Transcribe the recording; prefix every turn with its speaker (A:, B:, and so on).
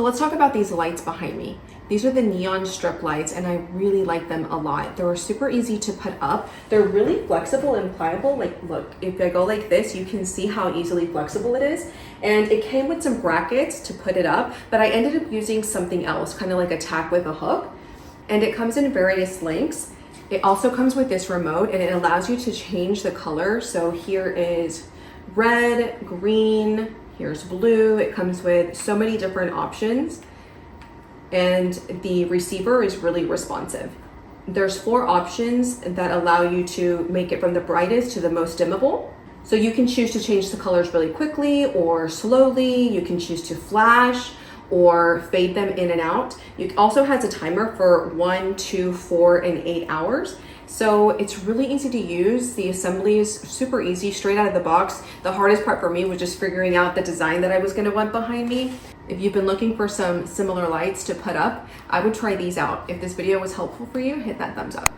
A: So let's talk about these lights behind me. These are the neon strip lights and I really like them a lot. They're super easy to put up. They're really flexible and pliable. Like look, if I go like this, you can see how easily flexible it is. And it came with some brackets to put it up, but I ended up using something else, kind of like a tack with a hook. And it comes in various lengths. It also comes with this remote and it allows you to change the color. So here is red, green, here's blue. It comes with so many different options and the receiver is really responsive. There's 4 options that allow you to make it from the brightest to the most dimmable. So you can choose to change the colors really quickly or slowly. You can choose to flash or fade them in and out. It also has a timer for 1, 2, 4, and 8 hours. So it's really easy to use. The assembly is super easy, straight out of the box. The hardest part for me was just figuring out the design that I was gonna want behind me. If you've been looking for some similar lights to put up, I would try these out. If this video was helpful for you, hit that thumbs up.